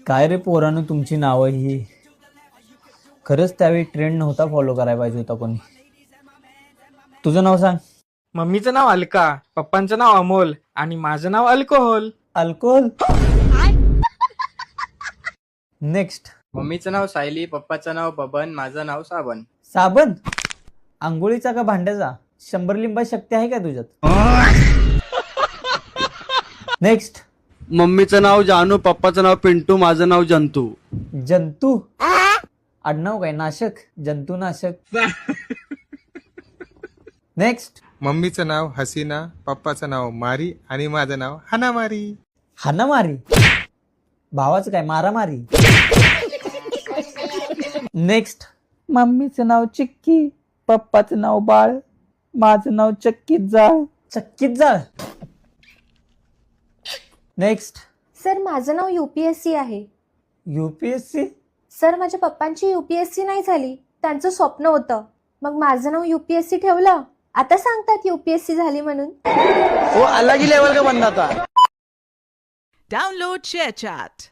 काय रे पोरानं तुमची नावं ही खरंच त्यावेळी ट्रेंड नव्हता फॉलो करायला पाहिजे होता कोणी. तुझं नाव सांग. मम्मीचं नाव अलका, पप्पांचं नाव अमोल आणि माझं नाव अल्कोहोल. अल्कोहोल. नेक्स्ट. मम्मीचं नाव सायली, पप्पाचं नाव बबन, माझं नाव साबन. साबण. आंघोळीचा का भांड्याचा? 100 लिंबा शक्ती आहे का तुझ्यात? नेक्स्ट. मम्मीचं नाव जानू, पप्पाचं नाव पिंटू, माझं नाव जंतू. जंतू. आडनाव काय? नाशक. जंतू नाशक. नेक्स्ट. मम्मीचं नाव हसीना, पप्पाचं नाव मारी आणि माझं नाव हनामारी. हाणामारी. भावाचं काय? मारामारी. नेक्स्ट. मम्मीचं नाव चिक्की, पप्पाचं नाव बाळ, माझं नाव चक्कीत जाळ. चक्कीत जाळ. नेक्स्ट. सर माझं नाव UPSC आहे. UPSC. सर माझ्या पप्पांची UPSC नाही झाली, त्यांचं स्वप्न होतं, मग माझं नाव UPSC ठेवलं. आता सांगतात UPSC झाली म्हणून. वो अलग ही लेवल का बंदा था. Download ShareChat.